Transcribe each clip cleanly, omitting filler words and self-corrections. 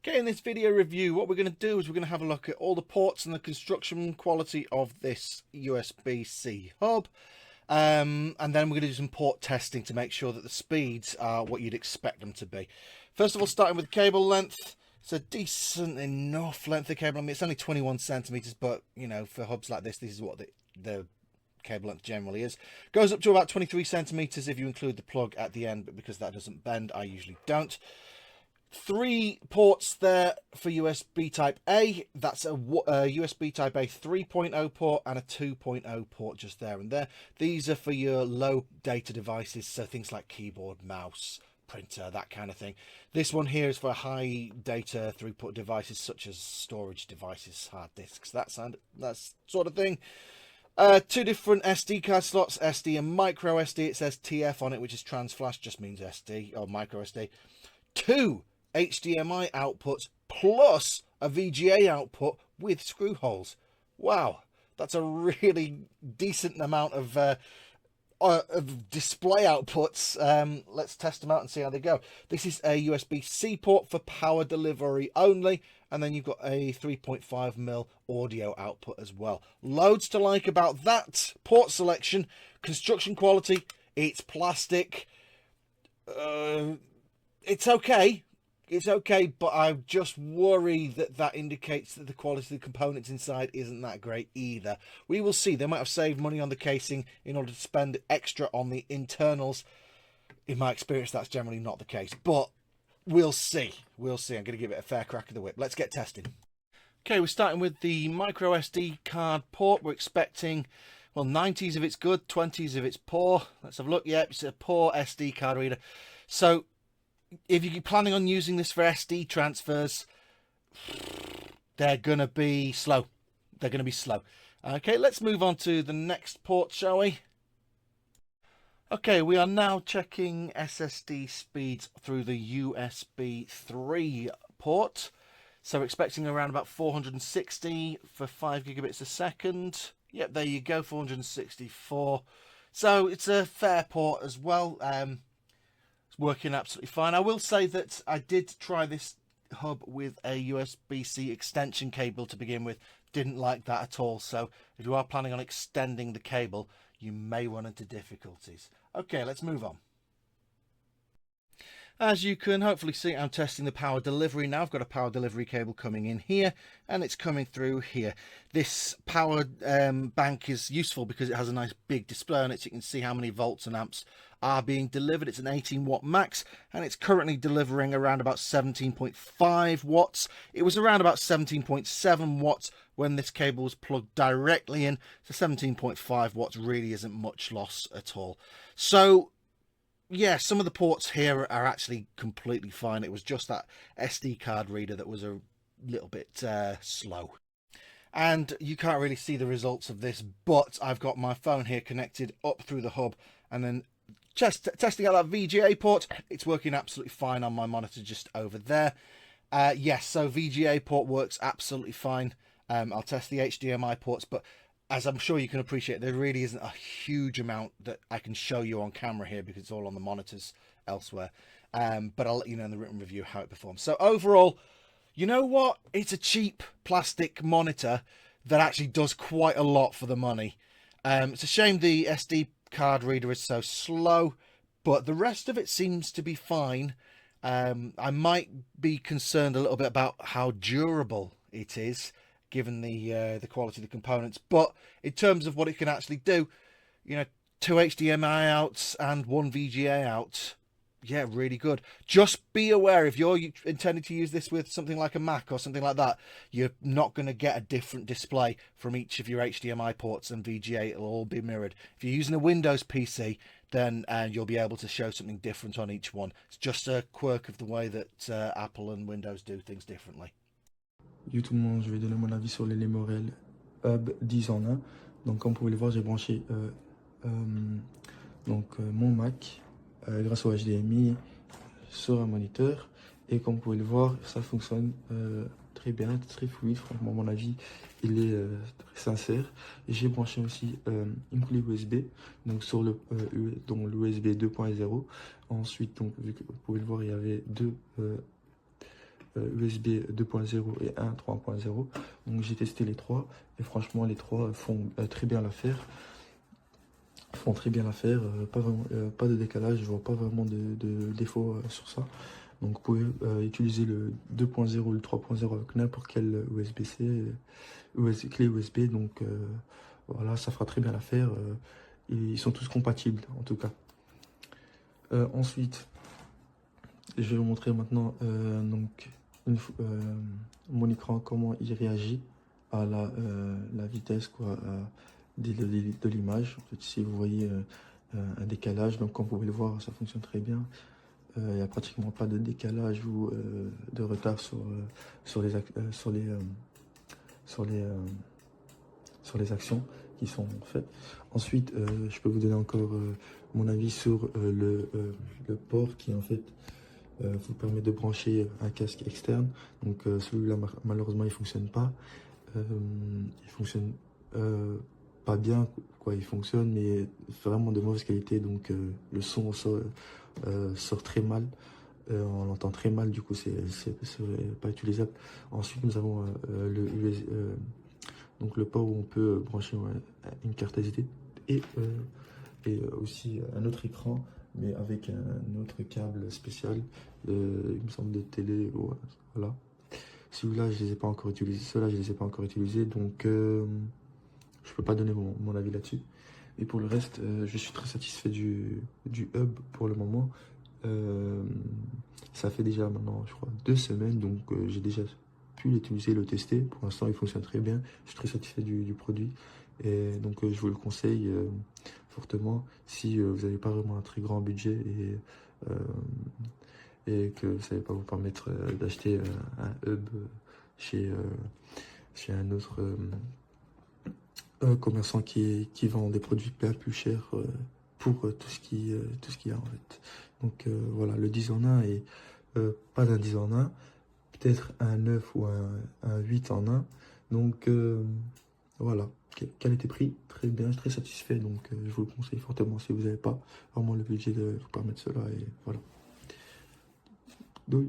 Okay, in this video review, what we're going to do is we're going to have a look at all the ports and the construction quality of this USB-C hub. And then we're going to do some port testing to make sure that the speeds are what you'd expect them to be. First of all, starting with cable length. It's a decent enough length of cable. I mean, it's only 21 centimeters, but, you know, for hubs like this is what the cable length generally is. Goes up to about 23 centimeters if you include the plug at the end, but because that doesn't bend, I usually don't. 3 ports there for USB type A. That's a USB type A 3.0 port and a 2.0 port just there and there. These are for your low data devices, so things like keyboard, mouse, printer, that kind of thing. This one here is for high data throughput devices such as storage devices, hard disks, that sort of thing. 2 different SD card slots, SD and micro SD. It says TF on it, which is trans flash, just means SD or micro SD. 2 HDMI outputs plus a VGA output with screw holes. Wow, that's a really decent amount of display outputs. Let's test them out and see how they go. This is a USB-C port for power delivery only, and then you've got a 3.5mm audio output as well. Loads to like about that port selection. Construction quality, it's plastic. It's okay. It's okay, but I just worry that that indicates that the quality of the components inside isn't that great either. We will see. They might have saved money on the casing in order to spend extra on the internals. In my experience, that's generally not the case, but we'll see. We'll see. I'm going to give it a fair crack of the whip. Let's get testing. Okay, we're starting with the micro SD card port. We're expecting, well, 90s if it's good, 20s if it's poor. Let's have a look. Yep, it's a poor SD card reader. So if you're planning on using this for SD transfers, they're going to be slow. They're going to be slow. Okay, let's move on to the next port, shall we? Okay, we are now checking SSD speeds through the USB 3 port. So we're expecting around about 460 for 5 gigabits a second. Yep, there you go, 464. So it's a fair port as well. Working absolutely fine. I will say that I did try this hub with a USB-C extension cable to begin with. Didn't like that at all. So if you are planning on extending the cable, you may run into difficulties. Okay, let's move on. As you can hopefully see, I'm testing the power delivery now. I've got a power delivery cable coming in here and it's coming through here. This power bank is useful because it has a nice big display on it, so you can see how many volts and amps are being delivered. It's an 18 watt max and it's currently delivering around about 17.5 watts. It was around about 17.7 watts when this cable was plugged directly in, so 17.5 watts really isn't much loss at all. So yeah, some of the ports here are actually completely fine. It was just that SD card reader that was a little bit slow. And you can't really see the results of this, but I've got my phone here connected up through the hub and then just testing out that VGA port. It's working absolutely fine on my monitor just over there. Yes, so VGA port works absolutely fine. I'll test the HDMI ports, but as I'm sure you can appreciate, there really isn't a huge amount that I can show you on camera here because it's all on the monitors elsewhere. But I'll let you know in the written review how it performs. So overall, you know what? It's a cheap plastic monitor that actually does quite a lot for the money. It's a shame the SD card reader is so slow, but the rest of it seems to be fine. I might be concerned a little bit about how durable it is, given the quality of the components, but in terms of what it can actually do, you know, 2 HDMI outs and 1 VGA out, yeah, really good. Just be aware, if you're intending to use this with something like a Mac or something like that, you're not going to get a different display from each of your HDMI ports and VGA. It'll all be mirrored. If you're using a Windows PC, then you'll be able to show something different on each one. It's just a quirk of the way that Apple and Windows do things differently. Yo tout le monde, je vais donner mon avis sur les Lemorele Hub 10 en 1. Donc comme vous pouvez le voir, j'ai branché mon Mac grâce au HDMI sur un moniteur. Et comme vous pouvez le voir, ça fonctionne très bien, très fluide. Franchement, mon avis, il est très sincère. Et j'ai branché aussi une clé USB, donc sur l'USB 2.0. Ensuite, donc, vu que vous pouvez le voir, il y avait deux USB 2.0 et un 3.0. Donc j'ai testé les trois et franchement les trois font très bien l'affaire. Font très bien l'affaire, pas vraiment, pas de décalage, je vois pas vraiment de défaut sur ça. Donc vous pouvez utiliser le 2.0 ou le 3.0 avec n'importe quel USB-C, clé USB. Donc voilà, ça fera très bien l'affaire. Et ils sont tous compatibles en tout cas. Ensuite, je vais vous montrer maintenant donc mon écran, comment il réagit à la vitesse quoi, de l'image. En fait, ici, vous voyez un décalage. Donc, comme vous pouvez le voir, ça fonctionne très bien. Il n'y a pratiquement pas de décalage ou de retard sur les actions qui sont faites. Ensuite, je peux vous donner encore mon avis sur le port qui en fait vous permet de brancher un casque externe. Donc celui-là malheureusement il fonctionne pas. Il fonctionne pas bien quoi, il fonctionne mais vraiment de mauvaise qualité. Donc le son sort très mal. On l'entend très mal, du coup c'est pas utilisable. Ensuite nous avons donc le port où on peut brancher une carte SD et aussi un autre écran, mais avec un autre câble spécial, il me semble de télé. Voilà. Celui-là, je les ai pas encore utilisés. Ceux-là, je les ai pas encore utilisés, donc je peux pas donner mon avis là-dessus. Et pour le reste, je suis très satisfait du hub pour le moment. Ça fait déjà maintenant, je crois, 2 semaines, donc j'ai déjà pu l'utiliser, le tester. Pour l'instant, il fonctionne très bien. Je suis très satisfait du produit. Et donc, je vous le conseille fortement si vous n'avez pas vraiment un très grand budget et que vous ne savez pas vous permettre d'acheter un hub chez, chez un autre commerçant qui vend des produits bien plus chers pour tout ce qu'il y a en fait. Donc voilà, le 10 en 1 et pas d'un 10 en 1, peut-être un 9 ou un 8 en 1. Donc voilà, qualité-prix, très bien, je suis très satisfait. Donc je vous le conseille fortement si vous n'avez pas vraiment le budget de vous permettre cela. Et voilà. Donc,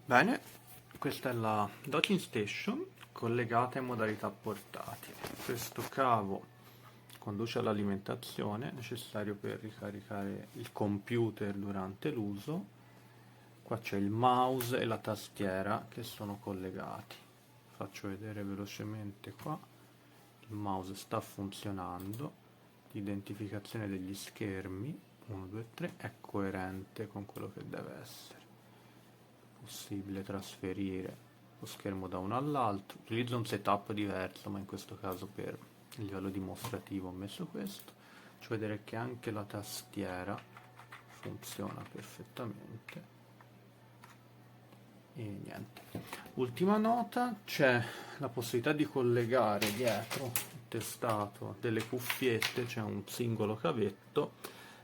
Bene, questa è la docking station collegata in modalità portatile. Questo cavo conduce all'alimentazione necessario per ricaricare il computer durante l'uso. Qua c'è il mouse e la tastiera che sono collegati. Faccio vedere velocemente qua. Il mouse sta funzionando. L'identificazione degli schermi 1, 2, 3 è coerente con quello che deve essere. Possibile trasferire lo schermo da uno all'altro. Utilizzo un setup diverso, ma in questo caso per il livello dimostrativo ho messo questo. Faccio vedere che anche la tastiera funziona perfettamente. E niente. Ultima nota, c'è la possibilità di collegare dietro il testato delle cuffiette, c'è un singolo cavetto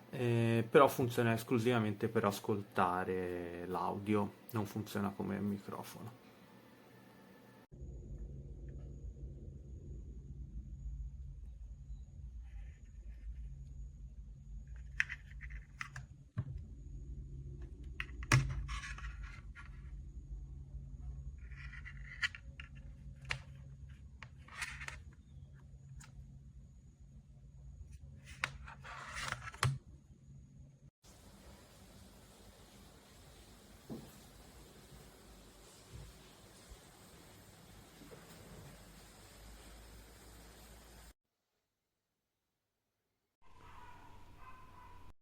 però funziona esclusivamente per ascoltare l'audio, non funziona come microfono.